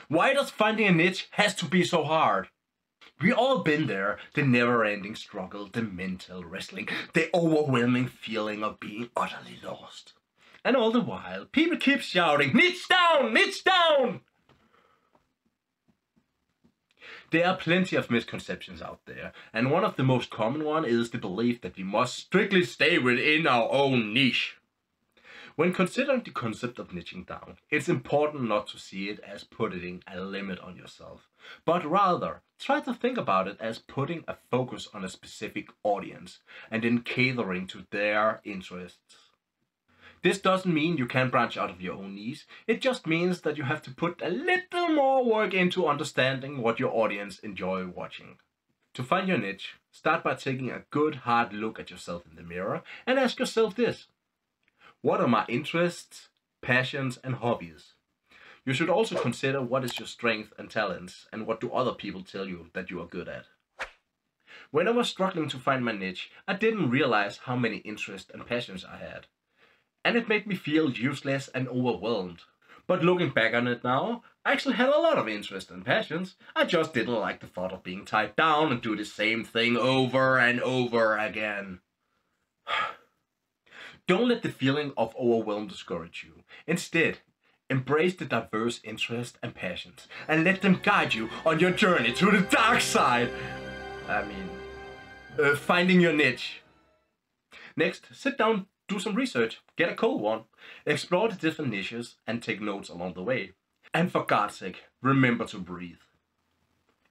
Why does finding a niche has to be so hard? We all been there, the never-ending struggle, the mental wrestling, the overwhelming feeling of being utterly lost. And all the while, people keep shouting, niche down, niche down! There are plenty of misconceptions out there, and one of the most common one is the belief that we must strictly stay within our own niche. When considering the concept of niching down, it's important not to see it as putting a limit on yourself, but rather try to think about it as putting a focus on a specific audience and then catering to their interests. This doesn't mean you can't branch out of your own niche, it just means that you have to put a little more work into understanding what your audience enjoy watching. To find your niche, start by taking a good hard look at yourself in the mirror and ask yourself this. What are my interests, passions and hobbies? You should also consider what is your strength and talents and what do other people tell you that you are good at. When I was struggling to find my niche, I didn't realize how many interests and passions I had. And it made me feel useless and overwhelmed. But looking back on it now, I actually had a lot of interests and passions. I just didn't like the thought of being tied down and do the same thing over and over again. Don't let the feeling of overwhelm discourage you. Instead, embrace the diverse interests and passions and let them guide you on your journey to the dark side. Finding your niche. Next, sit down, do some research, get a cold one, explore the different niches and take notes along the way. And for God's sake, remember to breathe.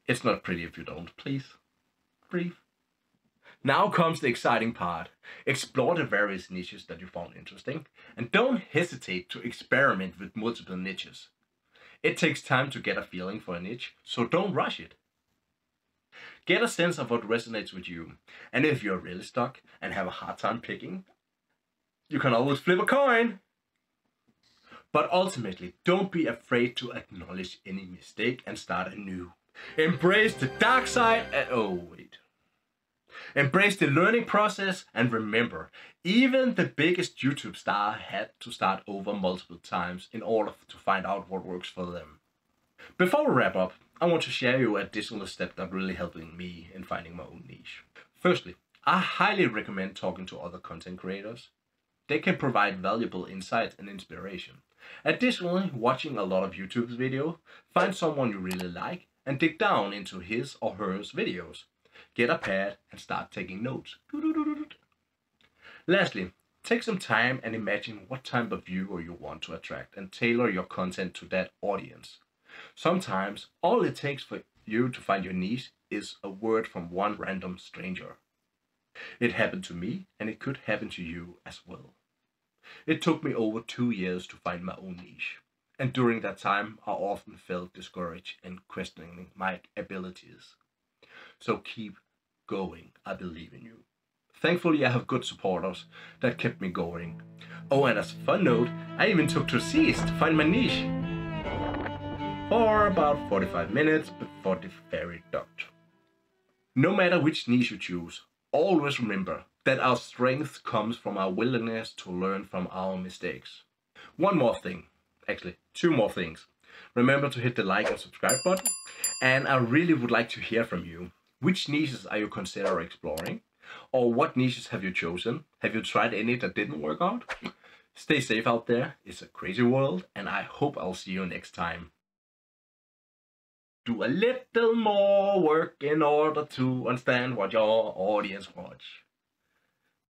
It's not pretty if you don't, please. Breathe. Now comes the exciting part. Explore the various niches that you found interesting and don't hesitate to experiment with multiple niches. It takes time to get a feeling for a niche, so don't rush it. Get a sense of what resonates with you, and if you're really stuck and have a hard time picking, you can always flip a coin. But ultimately, don't be afraid to acknowledge any mistake and start anew. Embrace the dark side and embrace the learning process, and remember, even the biggest YouTube star had to start over multiple times in order to find out what works for them. Before we wrap up, I want to share you additional steps that really helping me in finding my own niche. Firstly, I highly recommend talking to other content creators. They can provide valuable insight and inspiration. Additionally, watching a lot of YouTube's videos, find someone you really like and dig down into his or her videos. Get a pad and start taking notes. Lastly, take some time and imagine what type of viewer you want to attract and tailor your content to that audience. Sometimes all it takes for you to find your niche is a word from one random stranger. It happened to me and it could happen to you as well. It took me over 2 years to find my own niche. And during that time, I often felt discouraged and questioning my abilities. So keep going, I believe in you. Thankfully, I have good supporters that kept me going. Oh, and as a fun note, I even took to seas to find my niche. For about 45 minutes before the ferry docked. No matter which niche you choose, always remember that our strength comes from our willingness to learn from our mistakes. One more thing, actually 2 more things. Remember to hit the like and subscribe button, and I really would like to hear from you. Which niches are you considering exploring? Or what niches have you chosen? Have you tried any that didn't work out? Stay safe out there, it's a crazy world, and I hope I'll see you next time. Do a little more work in order to understand what your audience wants.